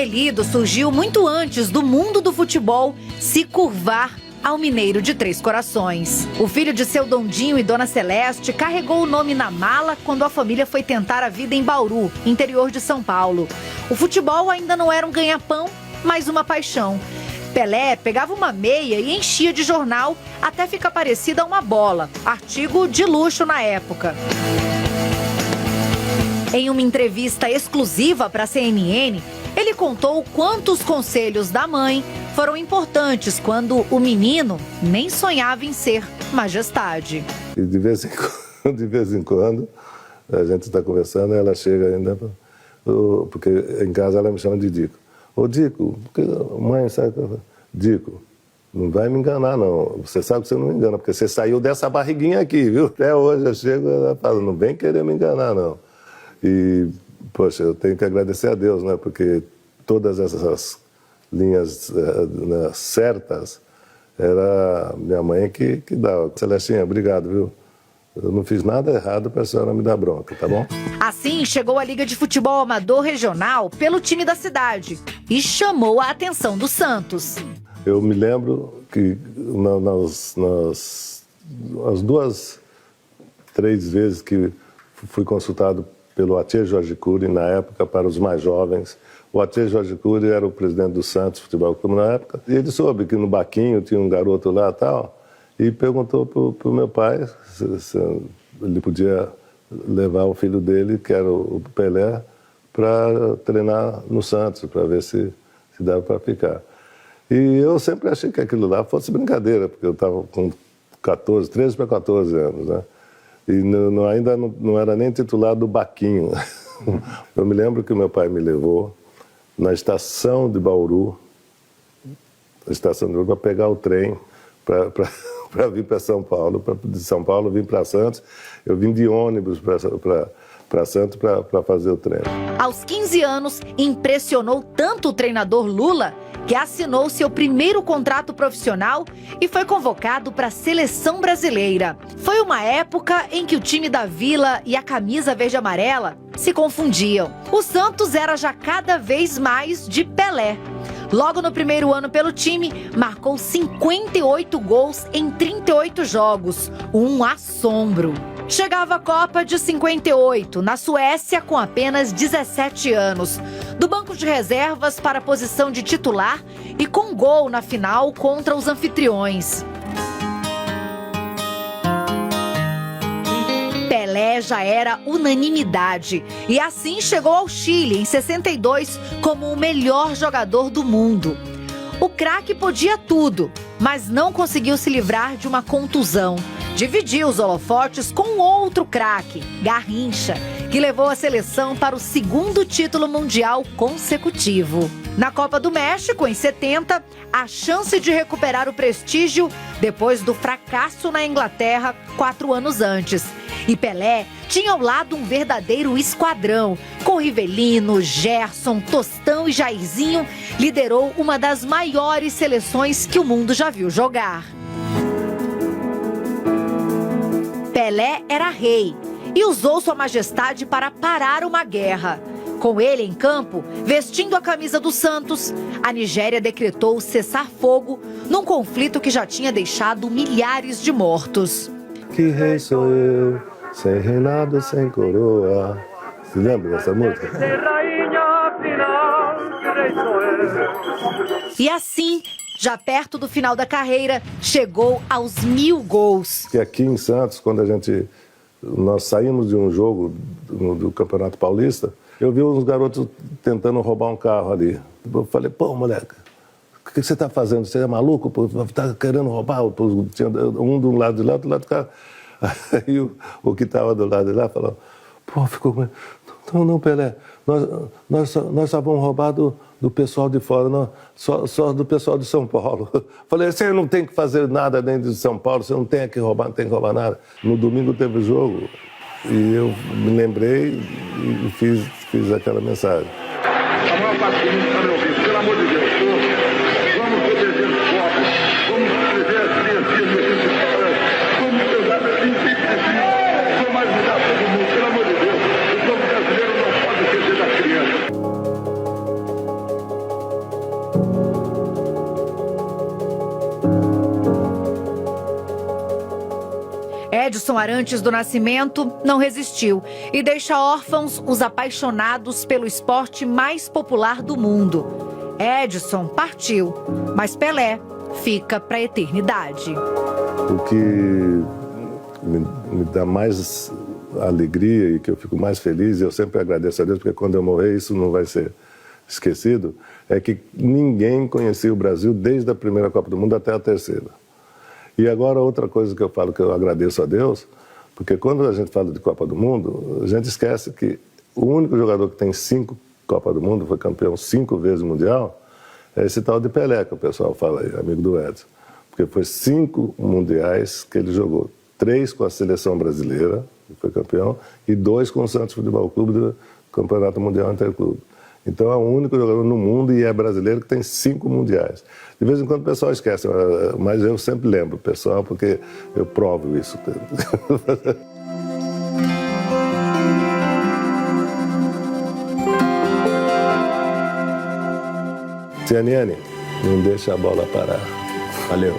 apelido surgiu muito antes do mundo do futebol se curvar ao Mineiro de Três Corações. O filho de seu Dondinho e Dona Celeste carregou o nome na mala quando a família foi tentar a vida em Bauru, interior de São Paulo. O futebol ainda não era um ganha-pão, mas uma paixão. Pelé pegava uma meia e enchia de jornal até ficar parecida a uma bola, artigo de luxo na época. Em uma entrevista exclusiva para a CNN, ele contou quantos conselhos da mãe foram importantes quando o menino nem sonhava em ser majestade. E de vez em quando, a gente está conversando e ela chega ainda, porque em casa ela me chama de Dico. Ô Dico, mãe, sabe? Dico, não vai me enganar não, você sabe que você não me engana, porque você saiu dessa barriguinha aqui, viu? Até hoje eu chego e ela fala, não vem querer me enganar não. E, poxa, eu tenho que agradecer a Deus, né? Porque todas essas linhas certas, era minha mãe que dava. Celestinha, obrigado, viu? Eu não fiz nada errado para a senhora me dar bronca, tá bom? Assim, chegou a Liga de Futebol Amador Regional pelo time da cidade e chamou a atenção do Santos. Eu me lembro que as 2, 3 vezes que fui consultado pelo Atier Jorge Cury, na época, para os mais jovens. O Atier Jorge Cury era o presidente do Santos Futebol Clube na época. E ele soube que no Baquinho tinha um garoto lá e tal, e perguntou para o meu pai se ele podia levar o filho dele, que era o Pelé, para treinar no Santos, para ver se dava para ficar. E eu sempre achei que aquilo lá fosse brincadeira, porque eu estava com 13 para 14 anos, né? E ainda não era nem titular do Baquinho. Eu me lembro que o meu pai me levou na estação de Bauru, para pegar o trem para vir para São Paulo, de São Paulo vir para Santos. Eu vim de ônibus para Santos para fazer o treino. Aos 15 anos, impressionou tanto o treinador Lula que assinou seu primeiro contrato profissional e foi convocado para a seleção brasileira. Foi uma época em que o time da Vila e a camisa verde-amarela se confundiam. O Santos era já cada vez mais de Pelé. Logo no primeiro ano pelo time, marcou 58 gols em 38 jogos. Um assombro. Chegava a Copa de 58, na Suécia, com apenas 17 anos. Do banco de reservas para a posição de titular e com gol na final contra os anfitriões. Pelé já era unanimidade e assim chegou ao Chile em 62 como o melhor jogador do mundo. O craque podia tudo, mas não conseguiu se livrar de uma contusão. Dividiu os holofotes com outro craque, Garrincha, que levou a seleção para o 2º título mundial consecutivo. Na Copa do México, em 70, a chance de recuperar o prestígio depois do fracasso na Inglaterra 4 anos antes. E Pelé tinha ao lado um verdadeiro esquadrão. Com Rivelino, Gerson, Tostão e Jairzinho, liderou uma das maiores seleções que o mundo já viu jogar. Pelé era rei e usou sua majestade para parar uma guerra. Com ele em campo, vestindo a camisa do Santos, a Nigéria decretou cessar-fogo num conflito que já tinha deixado milhares de mortos. Que rei sou eu, sem reinado, sem coroa. Se lembra dessa música? E assim, já perto do final da carreira, chegou aos 1000 gols. E aqui em Santos, quando nós saímos de um jogo do Campeonato Paulista, eu vi uns garotos tentando roubar um carro ali. Eu falei, pô, moleque, o que você está fazendo? Você é maluco? Está querendo roubar? Tinha um do lado de lá, do lado do carro. Aí o que estava do lado de lá falou, pô, ficou... Não, Pelé, nós só vamos roubar do pessoal de fora, não, só do pessoal de São Paulo. Falei, você não tem que fazer nada dentro de São Paulo, você não tem que roubar, não tem que roubar nada. No domingo teve jogo e eu me lembrei e fiz aquela mensagem. A maior parte do mundo está me ouvindo, pelo amor de Deus, vamos proteger os pobres, vamos proteger as criancinhas mexendo de fora, vamos pegar assim, vou mais mudar todo mundo, pelo amor de Deus, o povo brasileiro não pode esquecer das crianças. Edson Arantes do Nascimento não resistiu e deixa órfãos os apaixonados pelo esporte mais popular do mundo. Edson partiu, mas Pelé fica para a eternidade. O que me dá mais alegria e que eu fico mais feliz, e eu sempre agradeço a Deus, porque quando eu morrer isso não vai ser esquecido, é que ninguém conhecia o Brasil desde a primeira Copa do Mundo até a terceira. E agora outra coisa que eu falo que eu agradeço a Deus, porque quando a gente fala de Copa do Mundo, a gente esquece que o único jogador que tem 5 Copa do Mundo, foi campeão 5 vezes mundial, é esse tal de Pelé, que o pessoal fala aí, amigo do Edson. Porque foi 5 mundiais que ele jogou. 3 com a seleção brasileira, que foi campeão, e 2 com o Santos Futebol Clube do Campeonato Mundial Interclube. Então é o único jogador no mundo e é brasileiro que tem 5 mundiais. De vez em quando o pessoal esquece, mas eu sempre lembro o pessoal porque eu provo isso. CNN, não deixa a bola parar. Valeu.